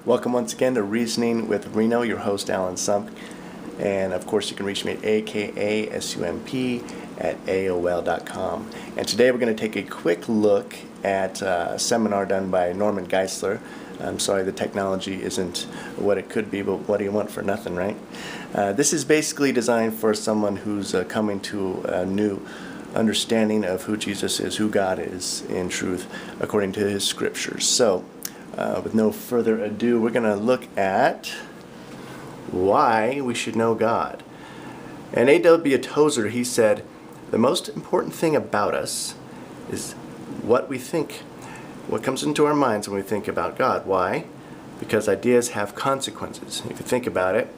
Welcome once again to Reasoning with Reno, your host Alan Sump. And of course you can reach me at akasump@aol.com. And today we're going to take a quick look at a seminar done by Norman Geislers. I'm sorry the technology isn't what it could be, but what do you want for nothing, right? This is basically designed for someone who's coming to a new understanding of who Jesus is, who God is in truth, according to his scriptures. So, with no further ado, we're going to look at why we should know God. And A.W. Tozer, he said, the most important thing about us is what we think, what comes into our minds when we think about God. Why? Because ideas have consequences. If you think about it,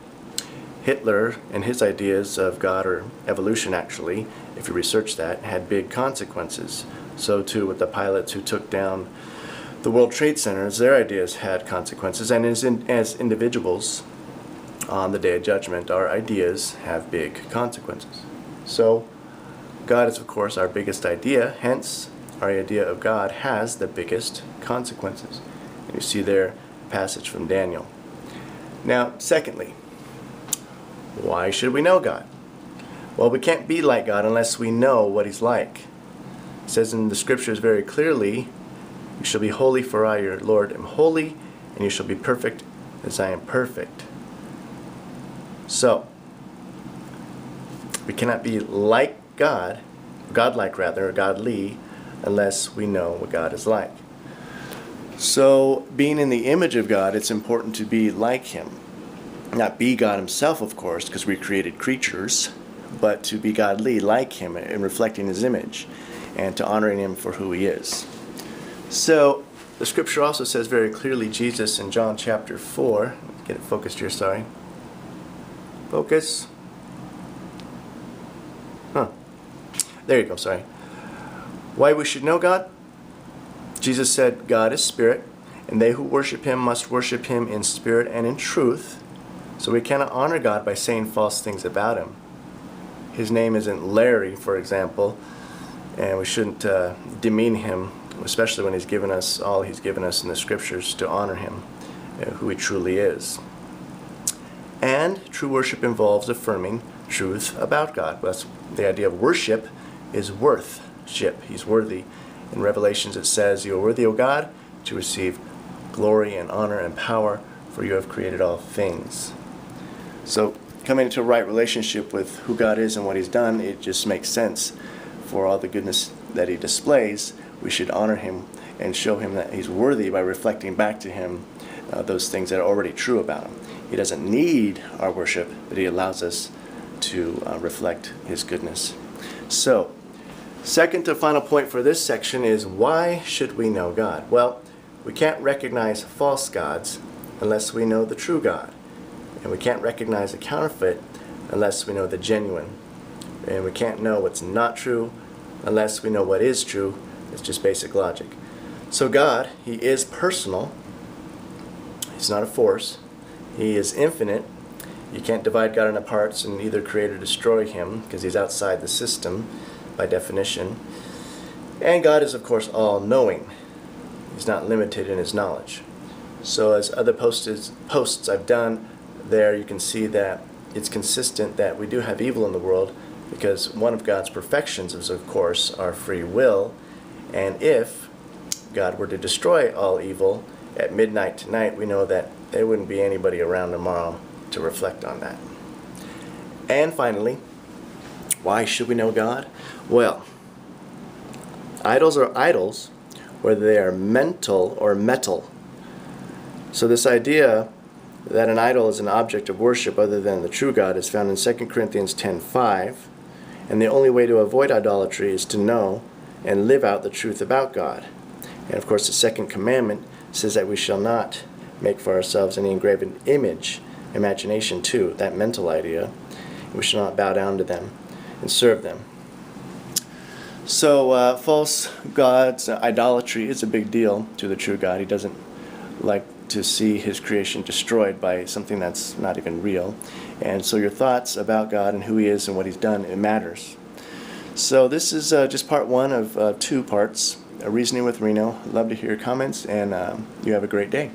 Hitler and his ideas of God, or evolution actually, if you research that, had big consequences. So too with the pilots who took down the World Trade Centers, their ideas had consequences. And as individuals, on the Day of Judgment, our ideas have big consequences. So God is, of course, our biggest idea. Hence, our idea of God has the biggest consequences. And you see there a passage from Daniel. Now, secondly, why should we know God? Well, we can't be like God unless we know what he's like. It says in the scriptures very clearly, you shall be holy, for I, your Lord, am holy, and you shall be perfect as I am perfect. So, we cannot be like God, godlike rather, or godly, unless we know what God is like. So, being in the image of God, it's important to be like him. Not be God himself, of course, because we created creatures, but to be godly like him and reflecting his image, and to honoring him for who he is. So, the scripture also says very clearly, Jesus in John chapter 4, get it focused here, sorry. Focus. There you go, sorry. Why we should know God? Jesus said, God is spirit, and they who worship him must worship him in spirit and in truth. So we cannot honor God by saying false things about him. His name isn't Larry, for example, and we shouldn't demean him, especially when he's given us all he's given us in the scriptures to honor him, who he truly is. And true worship involves affirming truth about God. That's the idea of worship is worthship. He's worthy. In Revelations it says, you are worthy, O God, to receive glory and honor and power, for you have created all things. So coming into a right relationship with who God is and what he's done, it just makes sense. For all the goodness that he displays, we should honor him and show him that he's worthy by reflecting back to him those things that are already true about him. He doesn't need our worship, but he allows us to reflect his goodness. So, second to final point for this section is, why should we know God? Well, we can't recognize false gods unless we know the true God. And we can't recognize a counterfeit unless we know the genuine. And we can't know what's not true unless we know what is true. It's just basic logic. So God, he is personal. He's not a force. He is infinite. You can't divide God into parts and either create or destroy him, because he's outside the system by definition. And God is, of course, all-knowing. He's not limited in his knowledge. So as other posts I've done there, you can see that it's consistent that we do have evil in the world, because one of God's perfections is, of course, our free will. And if God were to destroy all evil at midnight tonight, we know that there wouldn't be anybody around tomorrow to reflect on that. And finally, why should we know God? Well, idols are idols, whether they are mental or metal. So this idea that an idol is an object of worship other than the true God is found in 2 Corinthians 10:5. And the only way to avoid idolatry is to know and live out the truth about God. And of course the second commandment says that we shall not make for ourselves any engraven image, imagination too, that mental idea. We shall not bow down to them and serve them. So false gods, idolatry is a big deal to the true God. He doesn't like to see his creation destroyed by something that's not even real. And so your thoughts about God and who he is and what he's done, it matters. So this is just part one of 2 parts, Reasoning with Reno. Love to hear your comments, and you have a great day.